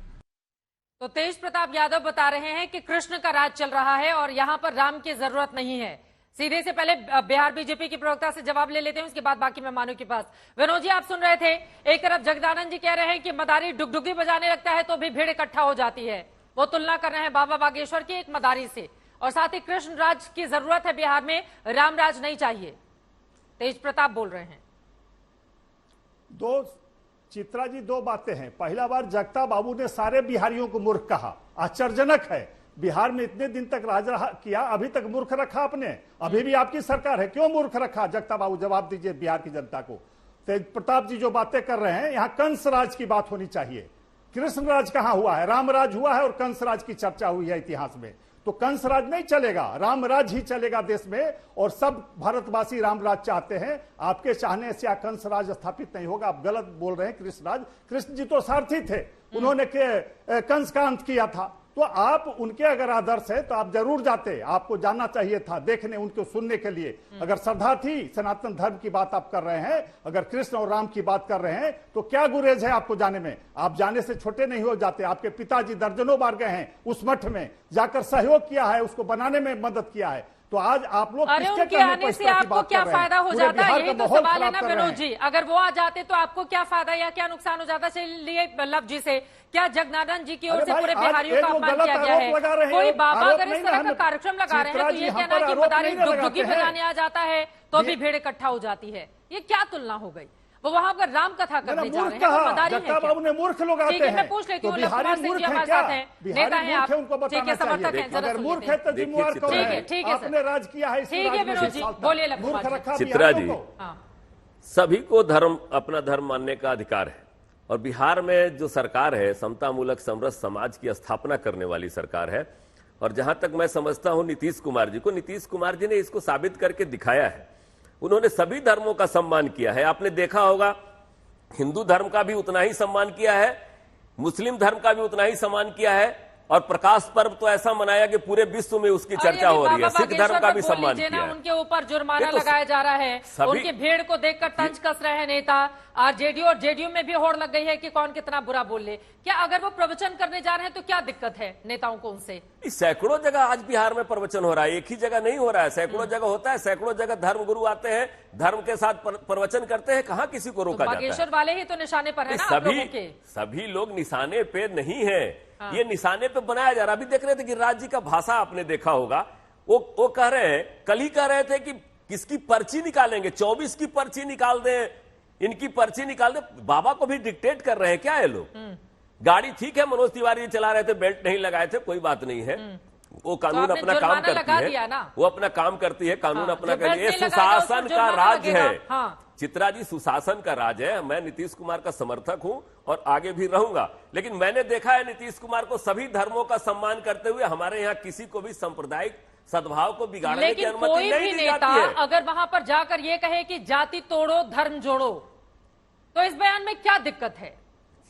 तो तेज प्रताप यादव बता रहे हैं कि कृष्ण का राज चल रहा है और यहाँ पर राम की जरूरत नहीं है। सीधे से पहले बिहार बीजेपी की प्रवक्ता से जवाब ले लेते हैं, उसके बाद बाकी मेहमानों के पास। विनोद जी, आप सुन रहे थे, एक तरफ जगदानंद जी कह रहे हैं कि मदारी डुगडुगी बजाने लगता है तो भी भीड़ इकट्ठा हो जाती है। वो तुलना कर रहे हैं बाबा बागेश्वर की एक मदारी से, और साथ ही कृष्ण राज की जरूरत है बिहार में, राम राज नहीं चाहिए। तेज प्रताप बोल रहे हैं। चित्रा जी, 2 बातें हैं। पहला बार जगता बाबू ने सारे बिहारियों को मूर्ख कहा। आश्चर्यजनक है, बिहार में इतने दिन तक राज किया, अभी तक मूर्ख रखा आपने। अभी भी आपकी सरकार है, क्यों मूर्ख रखा जगता बाबू? जवाब दीजिए बिहार की जनता को। तेज प्रताप जी जो बातें कर रहे हैं, यहाँ कंस राज की बात होनी चाहिए। कृष्ण राज कहां हुआ है? राम राज हुआ है और कंस राज की चर्चा हुई है इतिहास में। तो कंस राज नहीं चलेगा, राम राज ही चलेगा देश में, और सब भारतवासी राम राज चाहते हैं। आपके चाहने से या कंस राज स्थापित नहीं होगा। आप गलत बोल रहे हैं। कृष्ण राज, कृष्ण जी तो सारथी थे, उन्होंने कंस का अंत किया था। तो आप उनके अगर आदर्श है तो आप जरूर जाते, आपको जाना चाहिए था देखने, उनको सुनने के लिए। अगर श्रद्धा थी, सनातन धर्म की बात आप कर रहे हैं, अगर कृष्ण और राम की बात कर रहे हैं, तो क्या गुरेज है आपको जाने में? आप जाने से छोटे नहीं हो जाते। आपके पिताजी दर्जनों बार गए हैं उस मठ में, जाकर सहयोग किया है, उसको बनाने में मदद किया है। तो आज आप लोग उनके आने से आपको क्या फायदा हो जाता है? यही तो सवाल है ना विनोद जी। अगर वो आ जाते तो आपको क्या फायदा या क्या नुकसान हो जाता? चलिए लव जी से, क्या जगनानंद जी की ओर से पूरे बिहारियों का अपमान किया गया है? कोई बाबा अगर इस तरह का कार्यक्रम लगा रहे हैं तो ये कहना कि मदारी डुगडुगी बजाने आ जाता है तो भी भीड़ इकट्ठा हो जाती है, ये क्या तुलना हो गई? वो वहां पर राम कथा करने जा रहे हैं, तो मदारी है क्या? बाबू ने मूर्ख लोग आते हैं। मैं पूछ लेती हूँ, लक्ष्मण सिंह जी हमारे साथ हैं, नेता हैं आप, ठीक है, समर्थक हैं, जरा मूर्ख है तो जिम्मेवार कौन है? ठीक है, आपने राज किया है, ठीक है विनोद जी, बोलिए लक्ष्मण जी। चित्रा जी, सभी को धर्म, अपना धर्म मानने का अधिकार है, और बिहार में जो सरकार है समतामूलक समरस समाज की स्थापना करने वाली सरकार है। और जहां तक मैं समझता हूं नीतीश कुमार जी ने इसको साबित करके दिखाया है। उन्होंने सभी धर्मों का सम्मान किया है। आपने देखा होगा, हिंदू धर्म का भी उतना ही सम्मान किया है, मुस्लिम धर्म का भी उतना ही सम्मान किया है, और प्रकाश पर्व तो ऐसा मनाया कि पूरे विश्व में उसकी चर्चा हो रही है। सिख धर्म का भी सम्मान किया है। उनके ऊपर जुर्माना लगाया जा रहा है, उनकी भीड़ को देखकर तंज कस रहे हैं नेता। आरजेडी और जेडीयू में भी होड़ लग गई है कि कौन कितना बुरा बोल ले। क्या अगर वो प्रवचन करने जा रहे हैं तो क्या दिक्कत है नेताओं को उनसे? सैकड़ों जगह आज बिहार में प्रवचन हो रहा है, एक ही जगह नहीं हो रहा है, सैकड़ों जगह होता है। सैकड़ों जगह धर्म गुरु आते हैं, धर्म के साथ प्रवचन करते हैं, कहाँ किसी को रोका जाता है? बागेश्वर वाले ही तो निशाने पर है ना आप लोगों के। सभी लोग निशाने पे नहीं है, ये निशाने पे बनाया जा रहा। अभी देख रहे थे गिरिराज जी का भाषा आपने देखा होगा, वो कह रहे हैं, कल ही कह रहे थे कि किसकी पर्ची निकालेंगे, 24 की पर्ची निकाल दें, इनकी पर्ची निकाल दे। बाबा को भी डिक्टेट कर रहे हैं क्या ये लोग? गाड़ी ठीक है, मनोज तिवारी चला रहे थे, बेल्ट नहीं लगाए थे, कोई बात नहीं है, वो कानून तो अपना काम करती है, वो अपना काम करती है, कानून अपना कर। ये सुशासन का राज है चित्रा जी, सुशासन का राज है। मैं नीतीश कुमार का समर्थक हूं और आगे भी रहूंगा, लेकिन मैंने देखा है नीतीश कुमार को सभी धर्मों का सम्मान करते हुए। हमारे यहाँ किसी को भी सांप्रदायिक सद्भाव को बिगाड़ने की अनुमति नहीं दी जाती है। अगर वहां पर जाकर ये कहे कि जाति तोड़ो धर्म जोड़ो, तो इस बयान में क्या दिक्कत है?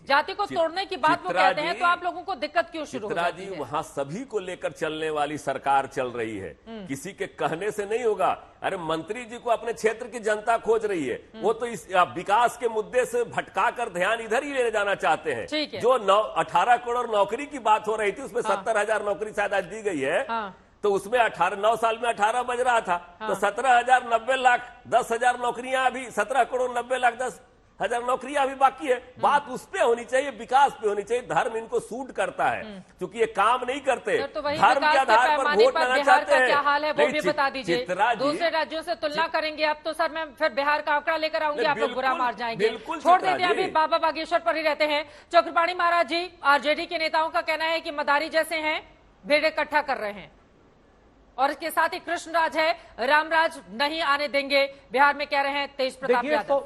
जाति को तोड़ने की बात वो कहते हैं, तो आप लोगों को दिक्कत क्यों शुरू हो जाती है? वहां सभी को लेकर चलने वाली सरकार चल रही है, किसी के कहने से नहीं होगा। अरे मंत्री जी को अपने क्षेत्र की जनता खोज रही है, वो तो इस विकास के मुद्दे से भटका कर ध्यान इधर ही ले जाना चाहते हैं। जो 18 करोड़ नौकरी की बात हो रही थी, उसमें 70,000 नौकरी शायद आज दी गई है। तो उसमें 9 साल में 18 बज रहा था। तो 17,000 90 लाख 10,000 नौकरियां अभी 17 करोड़ 90 लाख 10,000 नौकरियां अभी बाकी है। बात उस पे होनी चाहिए, विकास पे होनी चाहिए। धर्म इनको सूट करता है क्योंकि ये काम नहीं करते। तो धर्म के आधार पर वोट लेना चाहते हैं। क्या हाल है वो भी बता दीजिए। दूसरे राज्यों से तुलना करेंगे अब तो सर मैं फिर बिहार का आंकड़ा लेकर आऊंगी, आप लोग बुरा मार जाएंगे। छोड़ देते हैं, अभी बाबा बागेश्वर पर ही रहते हैं। चक्रपाणी महाराज जी, आरजेडी के नेताओं का कहना है कि मदारी जैसे हैं, भेड़ इकट्ठा कर रहे हैं और इसके साथ ही कृष्णराज है, रामराज नहीं आने देंगे बिहार में, कह रहे हैं तेज प्रताप यादव।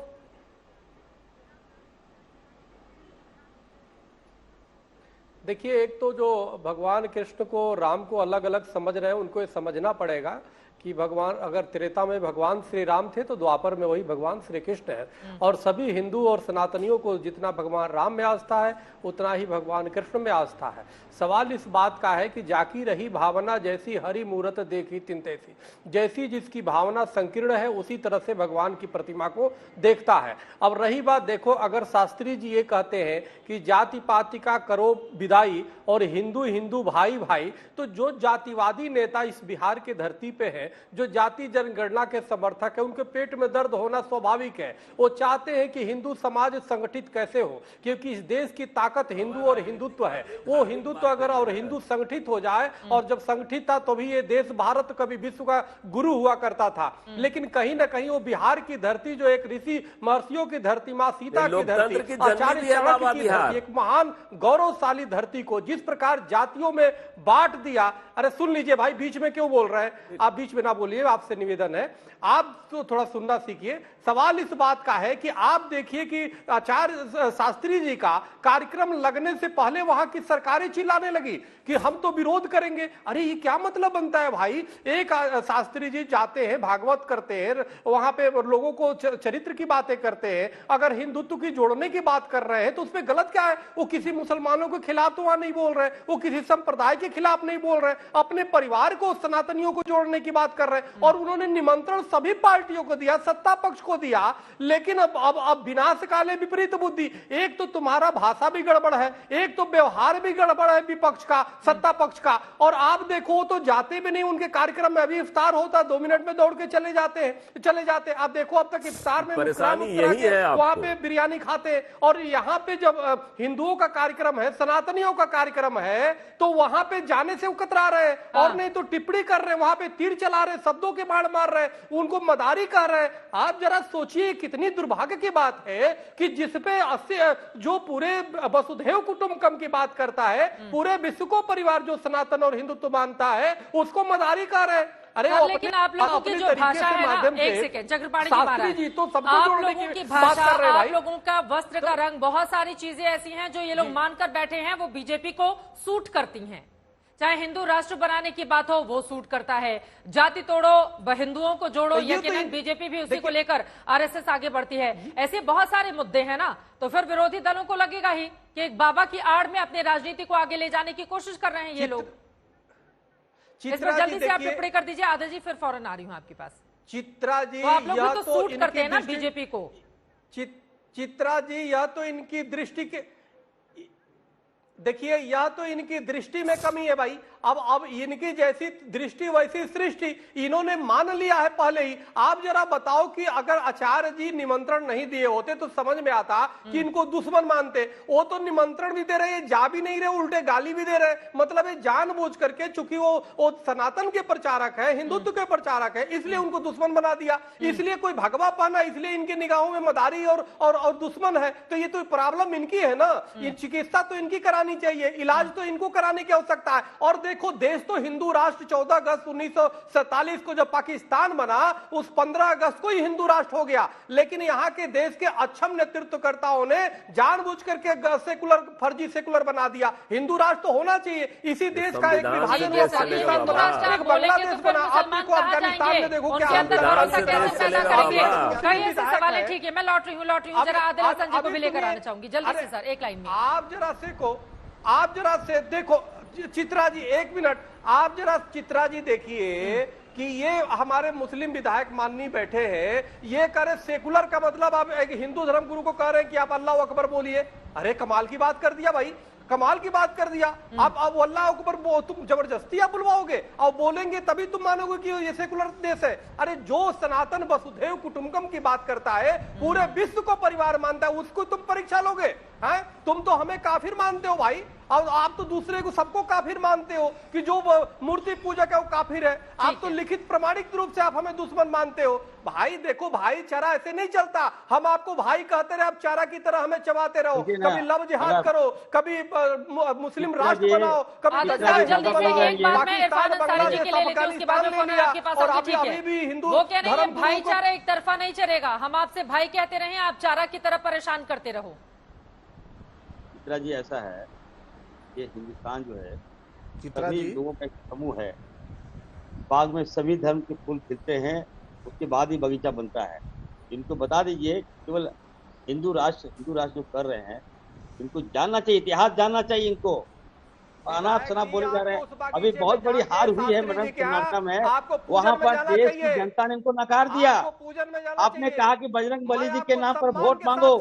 देखिए, एक तो जो भगवान कृष्ण को राम को अलग अलग समझ रहे हैं, उनको ये समझना पड़ेगा कि भगवान अगर त्रेता में भगवान श्री राम थे तो द्वापर में वही भगवान श्री कृष्ण है। और सभी हिंदू और सनातनियों को जितना भगवान राम में आस्था है उतना ही भगवान कृष्ण में आस्था है। सवाल इस बात का है कि जाकी रही भावना जैसी हरि मूरत देखी तिन तैसी, जैसी जिसकी भावना संकीर्ण है उसी तरह से भगवान की प्रतिमा को देखता है। अब रही बात, देखो अगर शास्त्री जी ये कहते हैं कि जाति पाति का करो विदाई और हिंदू हिंदू भाई भाई, तो जो जातिवादी नेता इस बिहार की धरती पे है, जो जाति जनगणना के समर्थक है, उनके पेट में दर्द होना स्वाभाविक है। वो चाहते हैं कि हिंदू समाज संगठित कैसे हो, क्योंकि इस देश की ताकत हिंदू और हिंदुत्व है। वो हिंदुत्व अगर और हिंदू संगठित हो जाए, और जब संगठित था तो भी ये देश भारत कभी विश्व का गुरु हुआ करता था। लेकिन कहीं ना कहीं वो बिहार की धरती जो एक ऋषि महर्षियों की धरती, माँ सीता की धरती, आचार्य चाणक्य की धरती, एक महान गौरवशाली धरती को जिस प्रकार जातियों में बांट दिया। अरे सुन लीजिए भाई, बीच में क्यों बोल रहे हैं आप? बीच में ना बोलिए, आपसे निवेदन है, आप तो थोड़ा सुनना सीखिए। सवाल इस बात का है कि आप देखिए कि आचार्य शास्त्री जी का कार्यक्रम लगने से पहले वहां की सरकारें चिल्लाने लगी कि हम तो विरोध करेंगे। अरे ये क्या मतलब बनता है भाई? एक शास्त्री जी जाते हैं, भागवत करते हैं, वहां पे लोगों को चरित्र की बातें करते हैं, अगर हिंदुत्व की जोड़ने की बात कर रहे हैं तो उसमें गलत क्या है? वो किसी मुसलमानों के खिलाफ तो वहां नहीं बोल रहे, वो किसी संप्रदाय के खिलाफ नहीं बोल रहे, अपने परिवार को, सनातनियों को जोड़ने की बात कर रहे हैं। और उन्होंने निमंत्रण सभी पार्टियों को दिया, सत्ता पक्ष को दिया, लेकिन अब विनाश काले विपरीत बुद्धि। एक तो तुम्हारा भाषा भी गड़बड़ है, एक तो व्यवहार भी गड़बड़ है विपक्ष का, सत्ता पक्ष का। और आप देखो तो जाते भी नहीं उनके कार्यक्रम में। अभी इफ्तार होता 2 मिनट में दौड़ के चले जाते हैं। आप देखो अब तक इफ्तार में वहां पे बिरयानी खाते हैं, और यहाँ पे जब हिंदुओं का कार्यक्रम है, सनातनियों का कार्यक्रम है, तो वहां पे जाने से कतरा रहे हैं, और नहीं तो टिप्पणी कर रहे हैं, वहां पे तीर चला रहे, शब्दों के बाढ़ मार रहे, उनको मदारी कह रहे हैं। आप जरा सोचिए कितनी दुर्भाग्य की बात है कि जिसपे जो पूरे वसुधैव कुटुंबकम की बात करता है, पूरे विश्व को परिवार जो सनातन और हिंदुत्व मानता है, उसको मदारी कह रहे हैं। अरे लेकिन आप लोगों की जो भाषा है ना, एक सेकंड, चक्रपाणी जी तो आप लोगों की भाषा, आप लोगों का वस्त्र का रंग, बहुत सारी चीजें ऐसी हैं जो ये लोग मानकर बैठे हैं वो बीजेपी को सूट करती हैं। चाहे हिंदू राष्ट्र बनाने की बात हो वो सूट करता है, जाति तोड़ो हिंदुओं को जोड़ो, यकीनन बीजेपी भी उसी को लेकर आरएसएस आगे बढ़ती है। ऐसे बहुत सारे मुद्दे हैं ना, तो फिर विरोधी दलों को लगेगा ही कि एक बाबा की आड़ में अपने राजनीति को आगे ले जाने की कोशिश कर रहे हैं ये लोग। इस पर जल्दी से आप टिप्पणी कर दीजिए। आदर्श जी फिर फौरन आ रही हूं आपके पास। चित्रा जी, तो आप लोग भी तो सूट करते हैं ना बीजेपी को। चित्रा जी, यह तो इनकी दृष्टि के, देखिए यह तो इनकी दृष्टि में कमी है भाई। अब इनकी जैसी दृष्टि वैसी सृष्टि, इन्होंने मान लिया है पहले ही। आप जरा बताओ कि अगर आचार्य जी निमंत्रण नहीं दिए होते तो समझ में आता कि इनको दुश्मन मानते। वो तो निमंत्रण भी दे रहे, जा भी नहीं रहे, उल्टे गाली भी दे रहे। मतलब ये जानबूझ करके, चूंकि वो सनातन के प्रचारक है, हिंदुत्व के प्रचारक है, इसलिए उनको दुश्मन बना दिया। इसलिए कोई भगवा पाना, इसलिए इनके निगाहों में मदारी और दुश्मन है। तो ये तो प्रॉब्लम इनकी है ना। ये चिकित्सा तो इनकी करानी चाहिए, इलाज तो इनको कराने की आवश्यकता है। और देखो, देश तो हिंदू राष्ट्र 14 अगस्त 1947 को जब पाकिस्तान बना, उस 15 अगस्त को ही हिंदू राष्ट्र हो गया। लेकिन यहाँ के देश के अक्षम नेतृत्वकर्ताओं ने जानबूझ करके सेकुलर, फर्जी सेकुलर बना दिया। हिंदू राष्ट्र तो होना चाहिए। इसी देश का एक विभाजन हुआ, पाकिस्तान बना, एक बांग्लादेश बना। अब देखो अफगानिस्तान में देखो क्या सवाल है। ठीक है, मैं लौट रही हूँ। जरा आदिल हसन जी को भी लेकर आना चाहूंगी जल्दी से सर, एक लाइन में। आप जरा से देखो चित्रा जी, 1 मिनट। आप जरा चित्रा जी देखिए कि ये हमारे मुस्लिम विधायक माननीय बैठे हैं, ये कह रहे सेकुलर का मतलब आप एक हिंदू धर्म गुरु को कह रहे हैं कि आप अल्लाह अकबर बोलिए। अरे कमाल की बात कर दिया भाई। कमाल की बात कर दिया। अब अल्लाह अकबर तुम जबरदस्ती आप बुलवाओगे और बोलेंगे तभी तुम मानोगे कि ये सेकुलर देश है। अरे जो सनातन वसुधैव कुटुंबकम की बात करता है, पूरे विश्व को परिवार मानता है, उसको तुम परीक्षा लोगे? हैं? तुम तो हमें काफिर मानते हो भाई, और आप तो दूसरे को सबको काफिर मानते हो कि जो मूर्ति पूजक है वो काफिर है। आप तो लिखित प्रमाणिक रूप से आप हमें दुश्मन मानते हो। भाई देखो, भाईचारा ऐसे नहीं चलता। हम आपको भाई कहते रहे, आप चारा की तरह हमें चबाते रहो। कभी लव जिहाद करो, कभी मुस्लिम राष्ट्र बनाओ, कभी और अभी भी हिंदू धर्म। भाईचारा एक तरफा नहीं चलेगा। हम आपसे भाई कहते रहे, आप चारा की तरह परेशान करते रहो। चित्रा जी, ऐसा है, ये हिंदुस्तान जो है सभी लोगों का एक समूह है। बाग में सभी धर्म के फूल खिलते हैं, उसके बाद ही बगीचा बनता है। इनको बता दीजिए, केवल हिंदू राष्ट्र जो कर रहे हैं, इनको जानना चाहिए, इतिहास जानना चाहिए इनको। अनाप शनाप बोले जा रहे हैं। अभी बहुत बड़ी हार हुई है मदन कर्नाटक में, वहां पर देश की जनता ने इनको नकार दिया। आपने कहा कि बजरंग बली जी के नाम पर वोट मांगो,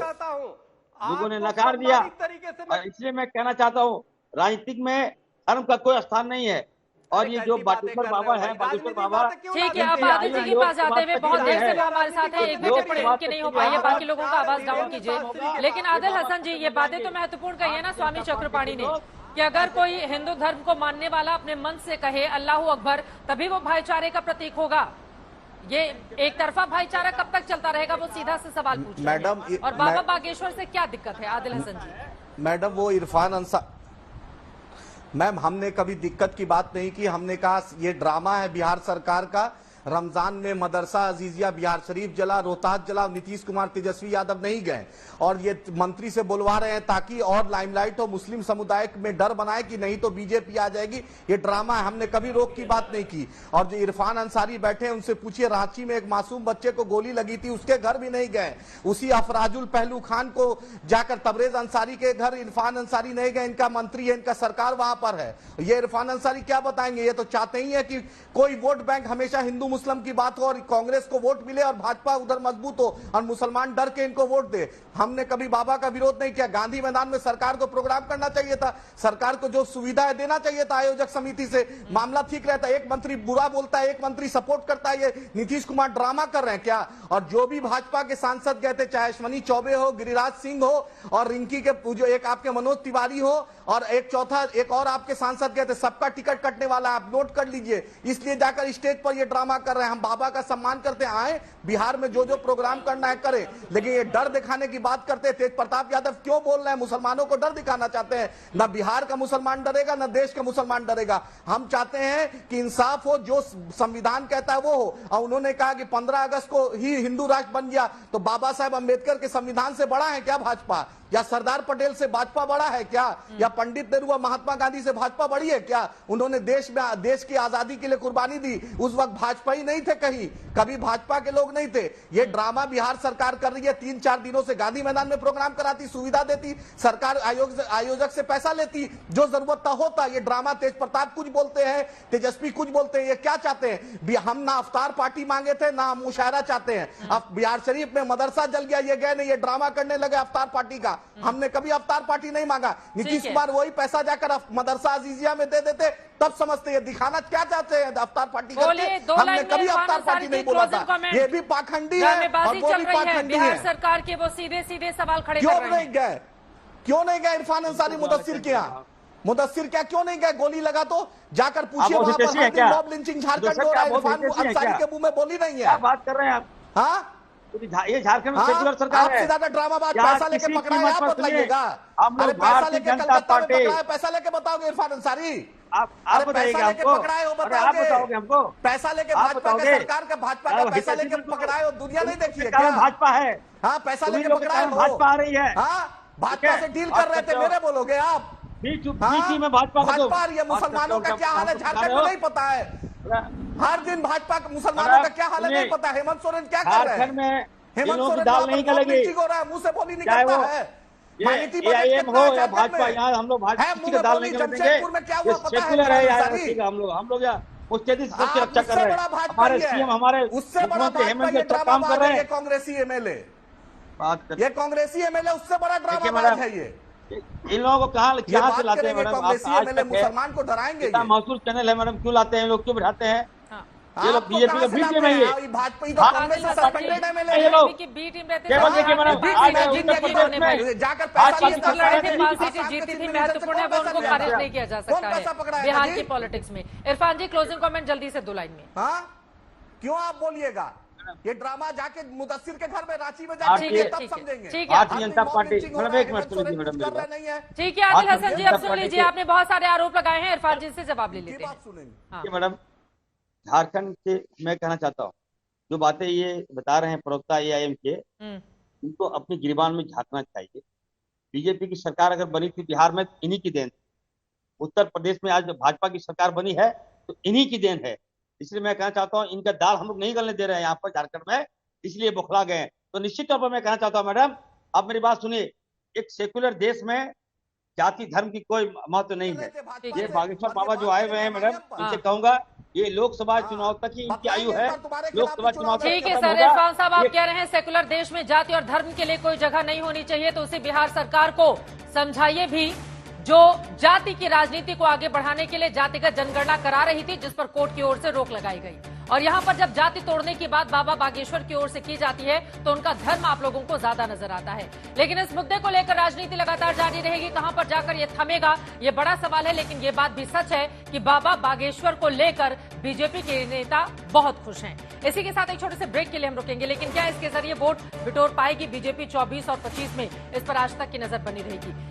लोगों ने नकार दिया। और इसलिए मैं कहना चाहता हूँ, राजनीतिक में धर्म का कोई स्थान नहीं है। और ये जो बागेश्वर बाबा है, बागेश्वर बाबा, ठीक है, अब आदिल जी के पास जाते हुए बहुत देर से वो हमारे साथ है, एक भी टिप्पणी उनकी नहीं हो पाई है, बाकी लोगों का आवाज डाउन कीजिए। लेकिन आदिल हसन जी, ये बातें तो महत्वपूर्ण कही है ना स्वामी चक्रपाणी ने, कि अगर कोई हिंदू धर्म को मानने वाला अपने मन से कहे अल्लाहू अकबर, तभी वो भाईचारे का प्रतीक होगा। ये एक तरफा भाईचारा कब तक चलता रहेगा, वो सीधा से सवाल पूछ रहे हैं। और बाबा बागेश्वर से क्या दिक्कत है आदिल हसन जी? मैडम, वो इरफान अंसारी, मैम हमने कभी दिक्कत की बात नहीं की। हमने कहा ये ड्रामा है बिहार सरकार का। रमजान में मदरसा अजीजिया बिहार शरीफ जला, रोहतास जला, नीतीश कुमार तेजस्वी यादव नहीं गए और ये मंत्री से बुलवा रहे हैं ताकि और लाइमलाइट हो, मुस्लिम समुदाय में डर बनाए कि नहीं तो बीजेपी आ जाएगी। ये ड्रामा है, हमने कभी रोक की बात नहीं की। और जो इरफान अंसारी बैठे हैं, उनसे पूछिए, रांची में एक मासूम बच्चे को गोली लगी थी, उसके घर भी नहीं गए। उसी अफराजुल पहलू खान को जाकर, तबरेज अंसारी के घर इरफान अंसारी नहीं गए। इनका मंत्री है, इनका सरकार वहां पर है। ये इरफान अंसारी क्या बताएंगे? ये तो चाहते ही है कि कोई वोट बैंक हमेशा हिंदू मुस्लिम की बात हो और कांग्रेस को वोट मिले और भाजपा उधर मजबूत हो और मुसलमान डर के इनको वोट दे। हमने कभी बाबा का विरोध नहीं किया। गांधी मैदान में सरकार को प्रोग्राम करना चाहिए था, सरकार को जो सुविधाएं देना चाहिए था आयोजक समिति से, मामला ठीक रहता। एक मंत्री बुरा बोलता है, एक मंत्री सपोर्ट करता है। ये नीतीश कुमार ड्रामा कर रहे हैं क्या? और जो भी भाजपा के सांसद गए थे, चाहे अश्वनी चौबे हो, गिरिराज सिंह हो और रिंकी के जो एक आपके मनोज तिवारी हो और एक चौथा एक और आपके सांसद गए थे, सबका टिकट कटने वाला, आप नोट कर लीजिए। इसलिए जाकर स्टेज पर ये ड्रामा कर रहे हैं। हम बाबा का सम्मान करते आए, बिहार में जो जो प्रोग्राम करना है करें, लेकिन ये डर दिखाने की बात करते हैं। तेज प्रताप यादव क्यों बोल रहे हैं? मुसलमानों को डर दिखाना चाहते हैं। न बिहार का मुसलमान डरेगा, न देश का मुसलमान डरेगा। हम चाहते हैं कि इंसाफ हो, जो संविधान कहता है वो हो। और उन्होंने कहा कि 15 अगस्त को ही हिंदू राष्ट्र बन गया, तो बाबा साहेब अम्बेडकर के संविधान से बड़ा है क्या भाजपा? या सरदार पटेल से भाजपा बड़ा है क्या? या पंडित नेहरू और महात्मा गांधी से भाजपा बड़ी है क्या? उन्होंने देश की आजादी के लिए कुर्बानी दी, उस वक्त भाजपा ही नहीं थे, कहीं कभी भाजपा के लोग नहीं थे। ये ड्रामा बिहार सरकार कर रही है। 3-4 दिनों से गांधी मैदान में प्रोग्राम कराती, सुविधा देती, सरकार आयोजक से पैसा लेती, जो जरूरत था होता। ये ड्रामा, तेज प्रताप कुछ बोलते हैं, तेजस्वी कुछ बोलते हैं। ये क्या चाहते हैं? हम ना अफ्तार पार्टी मांगे थे, ना हम मुशायरा चाहते हैं। अब बिहार शरीफ में मदरसा जल गया, ये गए नहीं, ये ड्रामा करने लगे अफ्तार पार्टी का। हमने कभी अफ्तार पार्टी नहीं मांगा। नीतीश कुमार वही पैसा जाकर मदरसा अजीजिया में दे देते, तब समझते हैं दिखाना क्या चाहते हैं अफ्तार पार्टी करते। हमने कभी अफ्तार पार्टी नहीं बोला था। ये भी पाखंडी है और वो भी पाखंडी है। बिहार सरकार के वो सीधे सवाल खड़े क्यों नहीं गए? क्यों नहीं गए इरफान अंसारी मुदस्सिर के यहाँ? मुदस्सिर क्या क्यों नहीं गए? गोली लगा तो जाकर पूछिए वहां पर। मॉब लिंचिंग झारखंड हो रहा है, इरफान अंसारी के मुंह में बोली नहीं है। बात कर रहे हैं आप? हाँ, ये झारखंड में सेक्युलर सरकार है। आपसे ज्यादा ड्रामाबाज पैसा लेके पकड़ाया, आप बताइएगा। अरे पैसा लेके कलकत्ता में पकड़ाया, पैसा लेके बताओगे इरफान अंसारी? आप बताइएगा हमको? पकड़ाए हो, बताओगे हमको? पैसा लेके भाजपा के सरकार का, भाजपा का पैसा लेके पकड़ाए हो, दुनिया नहीं देखी है क्या? भाजपा है। हाँ, पैसा लेके पकड़ाए हो, भाजपा आ रही है। हाँ, भाजपा से डील कर रहे थे, मेरे बोलोगे आप? बीच में भाजपा आ रही है। मुसलमानों का क्या हाल है झारखंड में नहीं पता है। हर दिन भाजपा मुसलमानों का क्या हाल है नहीं पता। हेमंत सोरेन क्या कर रहे हैं? हेमंत सोरेन दाल नहीं गलेगी हो रहा है, मुंह से बोली निकलता है। हो या भाजपा, यहाँ हम लोग भाजपा की दाल नहीं जमशेदपुर में क्या हुआ पता है यार? हम लोग यार मुस्तैदी से सबसे रक्षा कर रहे हैं। हमारे सीएम, हमारे उससे बड़ा हेमंत ये काम कर रहे हैं। कांग्रेसी एमएलए, ये कांग्रेसी एमएलए उससे बड़ा ड्रामाबाज है। इन लोगों को कहाँ से लाते हैं मैडम? कांग्रेसी एमएलए मुसलमान को डराएंगे? महसूस चैनल है मैडम, क्यों लाते हैं लोग, क्यों बिठाते हैं? ये लोग बीजेपी के बी टीम है, ये भाजपा ही तो कांग्रेस से सस्पेंडेड एमएलए ये लोग बी टीम रहते केवल देखिए मैडम, जाकर पैसा लिए जीती थी महत्वपूर्ण है, वो उनको खारिज नहीं किया जा सकता है बिहार की पॉलिटिक्स में। इरफान जी, क्लोजिंग कमेंट जल्दी से 2 लाइन में। हाँ, क्यों आप बोलिएगा? ये ड्रामा जाके मुदस्सिर के घर में रांची में जाके तब समझेंगे। ठीक है, भारतीय जनता पार्टी मैडम, एक मिनट सुनिए मैडम, ठीक है आदिल हसन जी, अब सुन लीजिए, आपने बहुत सारे आरोप लगाए हैं, इरफान जी से जवाब ले लेते हैं। मैडम, झारखंड से मैं कहना चाहता हूँ, जो बातें ये बता रहे हैं प्रवक्ता एआईएम के, उनको अपनी गिरबान में झांकना चाहिए। बीजेपी की सरकार अगर बनी थी बिहार में, इन्हीं की देन। उत्तर प्रदेश में आज भाजपा की सरकार बनी है तो इन्हीं की देन है। इसलिए मैं कहना चाहता हूँ, इनका दाल हम लोग नहीं गलने दे रहे हैं यहाँ पर झारखंड में, इसलिए बौखला गए। तो निश्चित तौर पर मैं कहना चाहता हूँ मैडम, आप मेरी बात सुनिए, एक सेकुलर देश में जाति धर्म की कोई महत्व नहीं है। ये बागेश्वर बाबा जो आए हुए हैं मैडम, उनसे कहूंगा ये लोकसभा चुनाव तक ही इनकी आयु है, लोकसभा चुनाव। ठीक है सर, इरफान साहब आप कह रहे हैं सेकुलर देश में जाति और धर्म के लिए कोई जगह नहीं होनी चाहिए, तो उसे बिहार सरकार को समझाइए भी, जो जाति की राजनीति को आगे बढ़ाने के लिए जातिगत जनगणना करा रही थी, जिस पर कोर्ट की ओर से रोक लगाई गई। और यहाँ पर जब जाति तोड़ने की बात बाबा बागेश्वर की ओर से की जाती है तो उनका धर्म आप लोगों को ज्यादा नजर आता है। लेकिन इस मुद्दे को लेकर राजनीति लगातार जारी रहेगी, कहां पर जाकर ये थमेगा ये बड़ा सवाल है। लेकिन ये बात भी सच है कि बाबा बागेश्वर को लेकर बीजेपी के नेता बहुत खुश हैं। इसी के साथ एक छोटे से ब्रेक के लिए हम रुकेंगे, लेकिन क्या इसके जरिए वोट बिटोर पाएगी बीजेपी 24 और 25 में? इस पर आज तक की नजर बनी रहेगी।